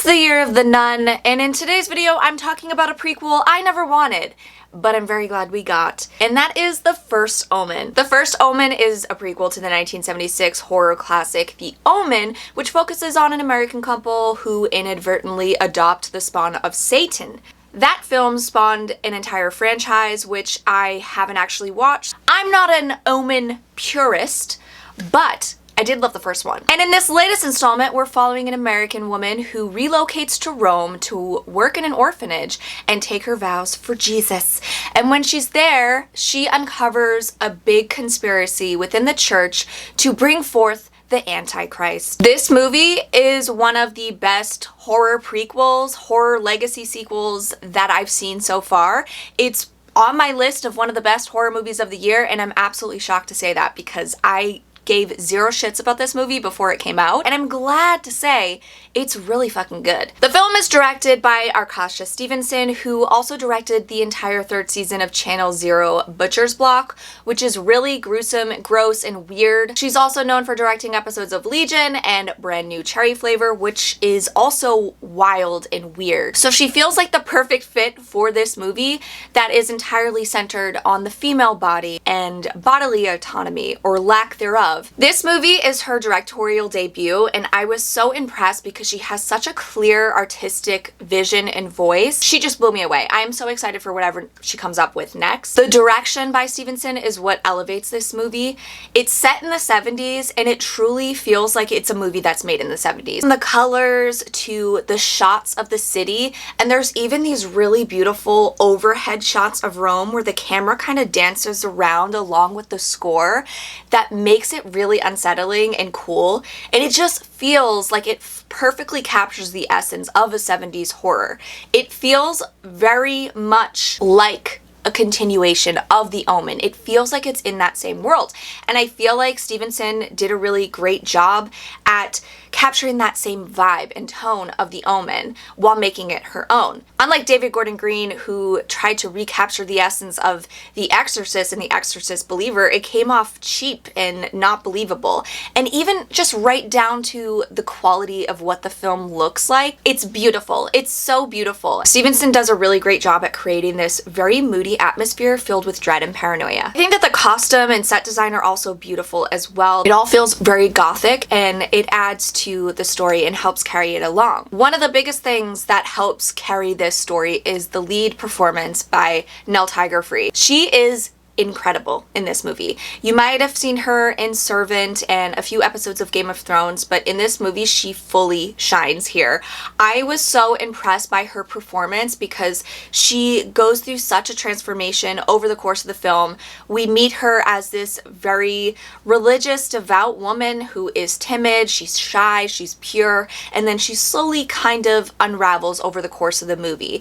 the year of the nun, and in today's video I'm talking about a prequel I never wanted, but I'm very glad we got, and that is The First Omen. The First Omen is a prequel to the 1976 horror classic The Omen, which focuses on an American couple who inadvertently adopt the spawn of Satan. That film spawned an entire franchise, which I haven't actually watched. I'm not an Omen purist, but I did love the first one. And in this latest installment, we're following an American woman who relocates to Rome to work in an orphanage and take her vows for Jesus. And when she's there, she uncovers a big conspiracy within the church to bring forth the antichrist. This movie is one of the best horror prequels, horror legacy sequels that I've seen so far. It's on my list of one of the best horror movies of the year, and I'm absolutely shocked to say that because I gave zero shits about this movie before it came out, and I'm glad to say it's really fucking good. The film is directed by Arkasha Stevenson, who also directed the entire third season of Channel Zero Butcher's Block, which is really gruesome, gross, and weird. She's also known for directing episodes of Legion and Brand New Cherry Flavor, which is also wild and weird. So she feels like the perfect fit for this movie that is entirely centered on the female body and bodily autonomy, or lack thereof. This movie is her directorial debut, and I was so impressed because she has such a clear artistic vision and voice. She just blew me away. I am so excited for whatever she comes up with next. The direction by Stevenson is what elevates this movie. It's set in the 70s, and it truly feels like it's a movie that's made in the 70s. From the colors to the shots of the city, and there's even these really beautiful overhead shots of Rome where the camera kind of dances around along with the score that makes it really unsettling and cool, and it just feels like it perfectly captures the essence of a 70s horror. It feels very much like a continuation of The Omen. It feels like it's in that same world, and I feel like Stevenson did a really great job at capturing that same vibe and tone of The Omen while making it her own. Unlike David Gordon Green, who tried to recapture the essence of The Exorcist and The Exorcist Believer, it came off cheap and not believable. And even just right down to the quality of what the film looks like, it's beautiful. It's so beautiful. Stevenson does a really great job at creating this very moody atmosphere filled with dread and paranoia. I think that the costume and set design are also beautiful as well. It all feels very gothic, and it adds to the story and helps carry it along. One of the biggest things that helps carry this story is the lead performance by Nell Tiger. She is incredible in this movie. You might have seen her in Servant and a few episodes of Game of Thrones, but in this movie she fully shines here. I was so impressed by her performance because she goes through such a transformation over the course of the film. We meet her as this very religious, devout woman who is timid, she's shy, she's pure, and then she slowly kind of unravels over the course of the movie.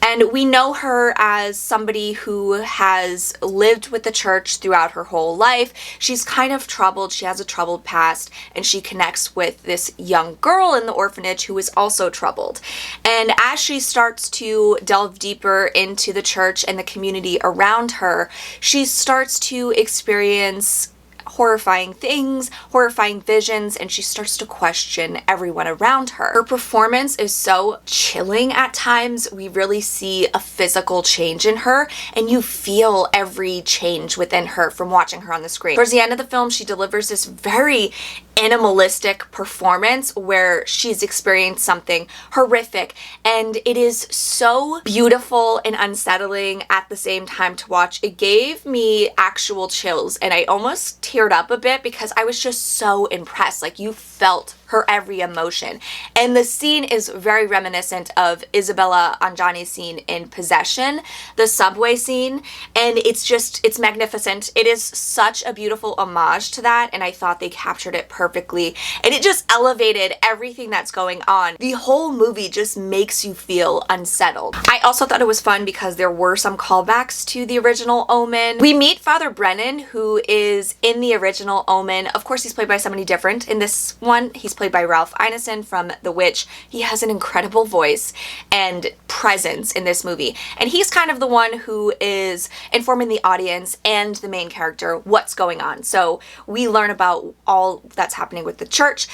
And we know her as somebody who has lived with the church throughout her whole life. She's kind of troubled, she has a troubled past, and she connects with this young girl in the orphanage who is also troubled. And as she starts to delve deeper into the church and the community around her, she starts to experience horrifying things, horrifying visions, and she starts to question everyone around her. Her performance is so chilling at times. We really see a physical change in her, and you feel every change within her from watching her on the screen. Towards the end of the film, she delivers this very animalistic performance where she's experienced something horrific, and it is so beautiful and unsettling at the same time to watch. It gave me actual chills, and I almost teared up a bit because I was just so impressed. Like, you felt her every emotion. And the scene is very reminiscent of Isabella Anjani's scene in Possession, the subway scene, and it's magnificent. It is such a beautiful homage to that, and I thought they captured it perfectly, and it just elevated everything that's going on. The whole movie just makes you feel unsettled. I also thought it was fun because there were some callbacks to the original Omen. We meet Father Brennan, who is in the original Omen. Of course, he's played by somebody different. In this one, he's played by Ralph Ineson from The Witch. He has an incredible voice and presence in this movie, and he's kind of the one who is informing the audience and the main character what's going on. So we learn about all that's happening with the church,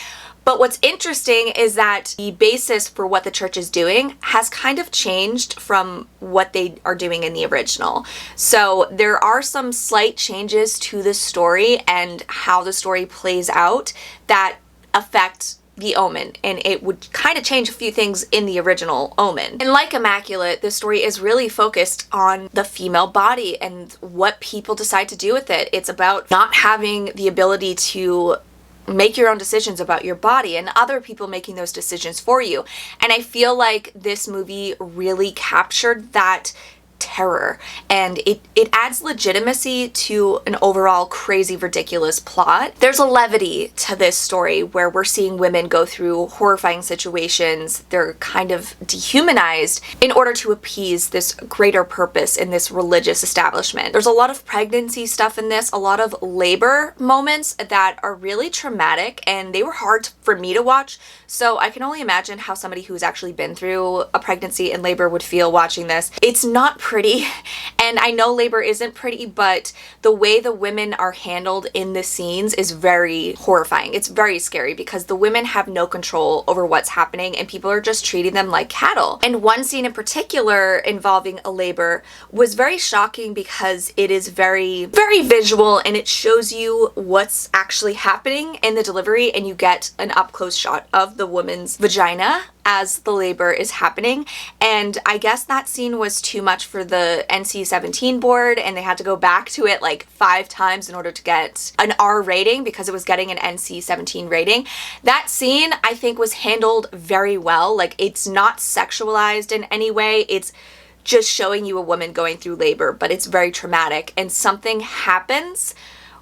But what's interesting is that the basis for what the church is doing has kind of changed from what they are doing in the original. So there are some slight changes to the story and how the story plays out that affect the Omen, and it would kind of change a few things in the original Omen. And like Immaculate, this story is really focused on the female body and what people decide to do with it. It's about not having the ability to make your own decisions about your body and other people making those decisions for you. And I feel like this movie really captured that terror, and it adds legitimacy to an overall crazy, ridiculous plot. There's a levity to this story where we're seeing women go through horrifying situations. They're kind of dehumanized in order to appease this greater purpose in this religious establishment. There's a lot of pregnancy stuff in this, a lot of labor moments that are really traumatic, and they were hard for me to watch. So I can only imagine how somebody who's actually been through a pregnancy and labor would feel watching this. It's not pretty, and I know labor isn't pretty, but the way the women are handled in the scenes is very horrifying. It's very scary because the women have no control over what's happening and people are just treating them like cattle. And one scene in particular involving a labor was very shocking because it is very, very visual, and it shows you what's actually happening in the delivery, and you get an up-close shot of the woman's vagina as the labor is happening. And I guess that scene was too much for the NC-17 board, and they had to go back to it like 5 times in order to get an R rating because it was getting an NC-17 rating. That scene, I think, was handled very well. Like, it's not sexualized in any way. It's just showing you a woman going through labor, but it's very traumatic, and something happens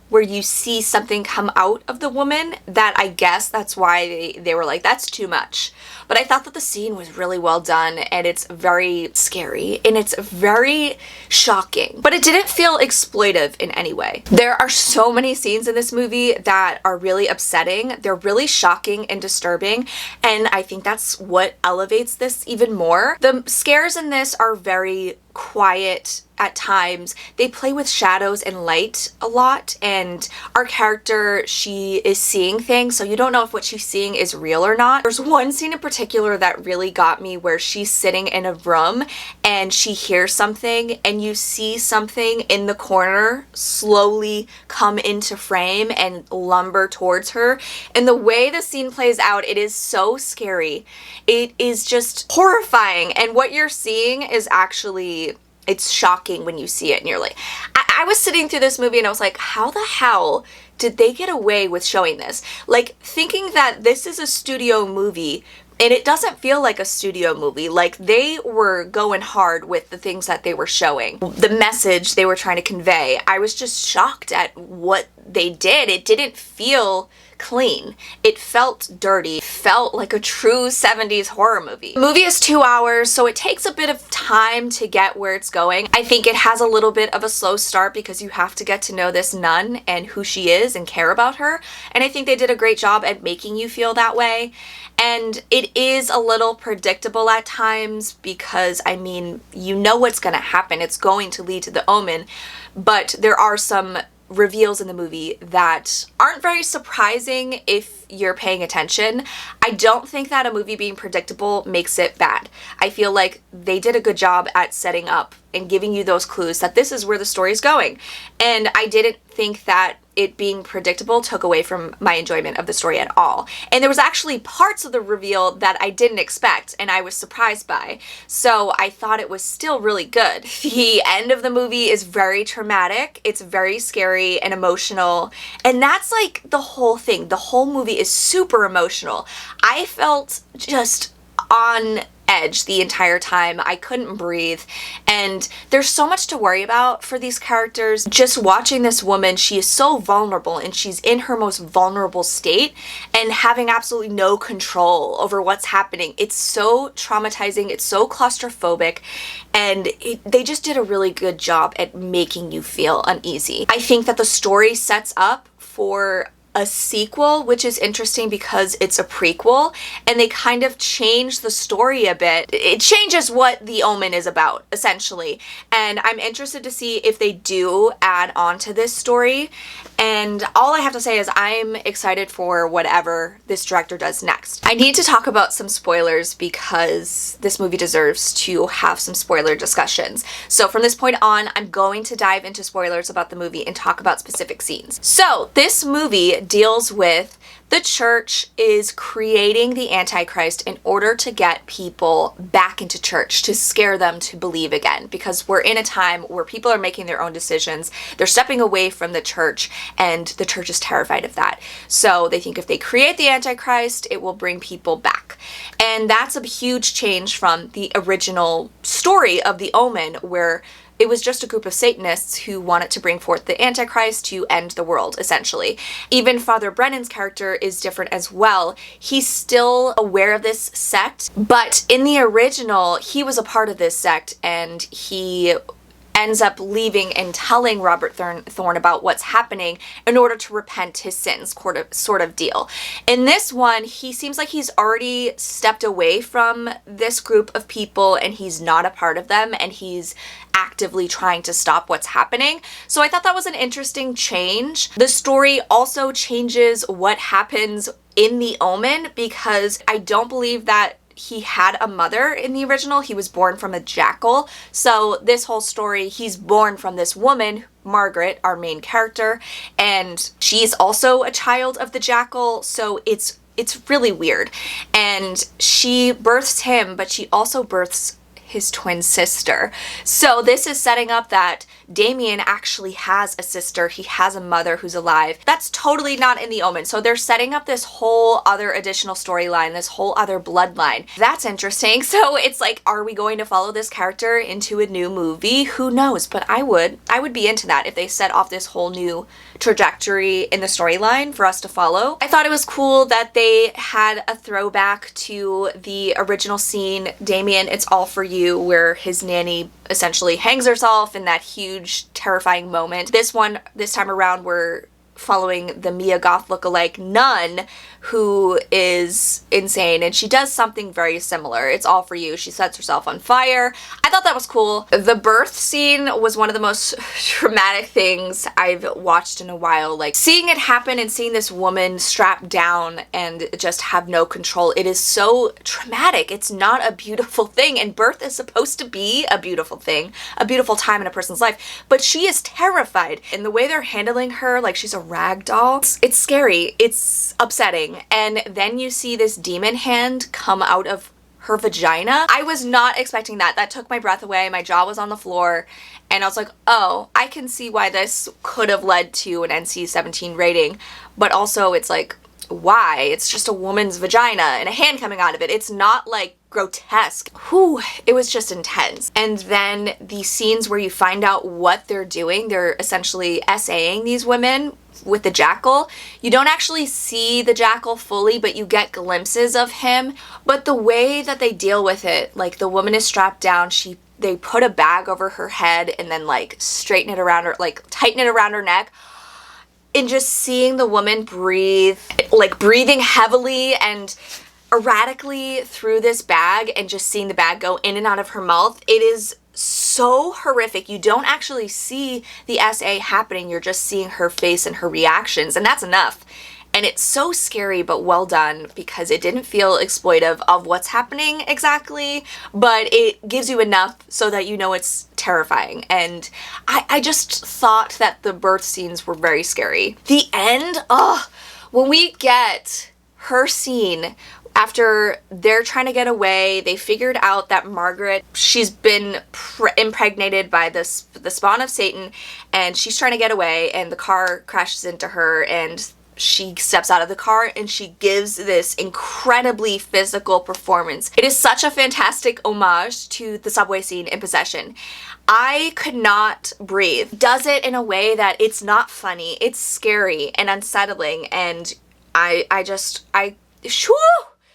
where you see something come out of the woman that I guess that's why they were like, that's too much. But I thought that the scene was really well done, and it's very scary and it's very shocking, but it didn't feel exploitive in any way. There are so many scenes in this movie that are really upsetting. They're really shocking and disturbing, and I think that's what elevates this even more. The scares in this are very quiet at times. They play with shadows and light a lot, and our character, she is seeing things, so you don't know if what she's seeing is real or not. There's one scene in particular that really got me where she's sitting in a room and she hears something, and you see something in the corner slowly come into frame and lumber towards her, and the way the scene plays out, it is so scary. It is just horrifying, and what you're seeing is actually, it's shocking when you see it, and you're like, I was sitting through this movie and I was like, how the hell did they get away with showing this? Like, thinking that this is a studio movie, and it doesn't feel like a studio movie. Like, they were going hard with the things that they were showing, the message they were trying to convey. I was just shocked at what they did. It didn't feel clean. It felt dirty. It felt like a true 70s horror movie. The movie is 2 hours, so it takes a bit of time to get where it's going. I think it has a little bit of a slow start because you have to get to know this nun and who she is and care about her, and I think they did a great job at making you feel that way. And it is a little predictable at times because, I mean, you know what's going to happen. It's going to lead to the Omen, but there are some reveals in the movie that aren't very surprising if you're paying attention. I don't think that a movie being predictable makes it bad. I feel like they did a good job at setting up and giving you those clues that this is where the story's going. And I didn't think that it being predictable took away from my enjoyment of the story at all. And there was actually parts of the reveal that I didn't expect and I was surprised by. So I thought it was still really good. The end of the movie is very traumatic. It's very scary and emotional. And that's like the whole thing. The whole movie is super emotional. I felt just on edge the entire time. I couldn't breathe, and there's so much to worry about for these characters. Just watching this woman, she is so vulnerable, and she's in her most vulnerable state and having absolutely no control over what's happening. It's so traumatizing, it's so claustrophobic, and they just did a really good job at making you feel uneasy. I think that the story sets up for a sequel, which is interesting because it's a prequel, and they kind of change the story a bit. It changes what The Omen is about, essentially. And I'm interested to see if they do add on to this story. And all I have to say is I'm excited for whatever this director does next. I need to talk about some spoilers because this movie deserves to have some spoiler discussions. So from this point on, I'm going to dive into spoilers about the movie and talk about specific scenes. So this movie deals with the church is creating the antichrist in order to get people back into church, to scare them to believe again, because we're in a time where people are making their own decisions. They're stepping away from the church, and the church is terrified of that. So they think if they create the antichrist, it will bring people back. And that's a huge change from the original story of The Omen, where it was just a group of Satanists who wanted to bring forth the Antichrist to end the world, essentially. Even Father Brennan's character is different as well. He's still aware of this sect, but in the original, he was a part of this sect, and he ends up leaving and telling Robert Thorne about what's happening in order to repent his sins, sort of deal. In this one, he seems like he's already stepped away from this group of people, and he's not a part of them, and he's actively trying to stop what's happening. So I thought that was an interesting change. The story also changes what happens in The Omen, because I don't believe that he had a mother in the original. He was born from a jackal. So this whole story, he's born from this woman, Margaret, our main character, and she's also a child of the jackal. So it's really weird. And she births him, but she also births his twin sister. So this is setting up that Damien actually has a sister. He has a mother who's alive. That's totally not in The Omen. So they're setting up this whole other additional storyline, this whole other bloodline. That's interesting. So it's like, are we going to follow this character into a new movie? Who knows? But I would be into that if they set off this whole new trajectory in the storyline for us to follow. I thought it was cool that they had a throwback to the original scene, Damien, It's All For You, where his nanny essentially hangs herself in that huge, terrifying moment. This time around, we're following the Mia Goth lookalike nun, who is insane, and she does something very similar. It's all for you. She sets herself on fire. I thought that was cool. The birth scene was one of the most traumatic things I've watched in a while. Like, seeing it happen and seeing this woman strapped down and just have no control, it is so traumatic. It's not a beautiful thing, and birth is supposed to be a beautiful thing, a beautiful time in a person's life, but she is terrified, and the way they're handling her, like she's a rag doll, it's scary. It's upsetting. And then you see this demon hand come out of her vagina. I was not expecting that. That took my breath away. My jaw was on the floor, and I was like, oh, I can see why this could have led to an NC-17 rating, but also it's like, why? It's just a woman's vagina and a hand coming out of it. It's not like grotesque. Whew, it was just intense. And then the scenes where you find out what they're doing, they're essentially essaying these women with the jackal. You don't actually see the jackal fully, but you get glimpses of him. But the way that they deal with it, like the woman is strapped down, they put a bag over her head and then like straighten it around her, like tighten it around her neck. And just seeing the woman breathe, like breathing heavily and erratically through this bag, and just seeing the bag go in and out of her mouth, it is so horrific. You don't actually see the SA happening, you're just seeing her face and her reactions, and that's enough. And it's so scary, but well done, because it didn't feel exploitive of what's happening exactly, but it gives you enough so that you know it's terrifying. And I just thought that the birth scenes were very scary. The end, when we get her scene after they're trying to get away, they figured out that Margaret, she's been impregnated by the spawn of Satan, and she's trying to get away, and the car crashes into her, and she steps out of the car and she gives this incredibly physical performance. It is such a fantastic homage to the subway scene in Possession. I could not breathe. Does it in a way that it's not funny, it's scary and unsettling, and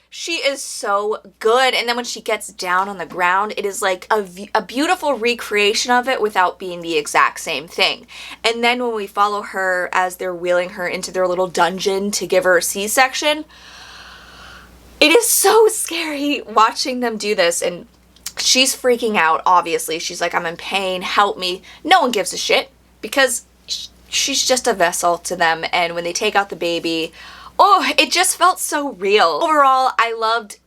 She is so good. And then when she gets down on the ground, it is like a beautiful recreation of it without being the exact same thing. And then when we follow her as they're wheeling her into their little dungeon to give her a C-section, it is so scary watching them do this. And she's freaking out, obviously. She's like, I'm in pain, help me. No one gives a shit because she's just a vessel to them. And when they take out the baby, oh, it just felt so real. Overall, I loved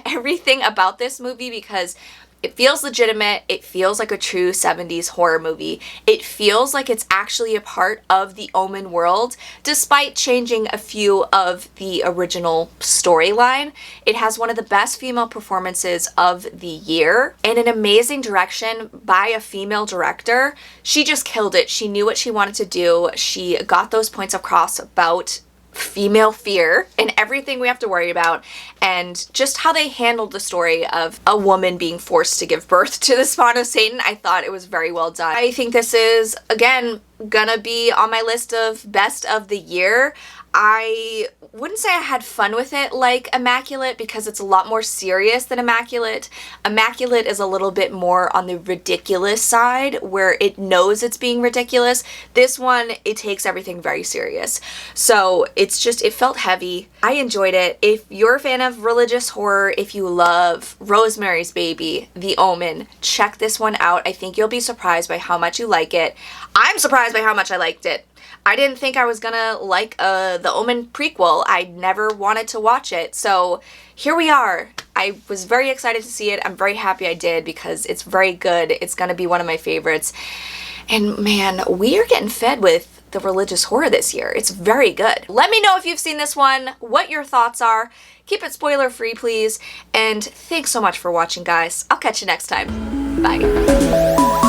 everything about this movie because it feels legitimate. It feels like a true 70s horror movie. It feels like it's actually a part of the Omen world, despite changing a few of the original storyline. It has one of the best female performances of the year and an amazing direction by a female director. She just killed it. She knew what she wanted to do. She got those points across about female fear and everything we have to worry about, and just how they handled the story of a woman being forced to give birth to the spawn of Satan. I thought it was very well done. I think this is, again, gonna be on my list of best of the year. I wouldn't say I had fun with it like Immaculate because it's a lot more serious than Immaculate. Immaculate is a little bit more on the ridiculous side where it knows it's being ridiculous. This one, it takes everything very serious. So it felt heavy. I enjoyed it. If you're a fan of religious horror, if you love Rosemary's Baby, The Omen, check this one out. I think you'll be surprised by how much you like it. I'm surprised by how much I liked it. I didn't think I was gonna like the Omen prequel. I never wanted to watch it. So here we are. I was very excited to see it. I'm very happy I did because it's very good. It's gonna be one of my favorites. And man, we are getting fed with the religious horror this year. It's very good. Let me know if you've seen this one, what your thoughts are. Keep it spoiler free, please. And thanks so much for watching, guys. I'll catch you next time. Bye.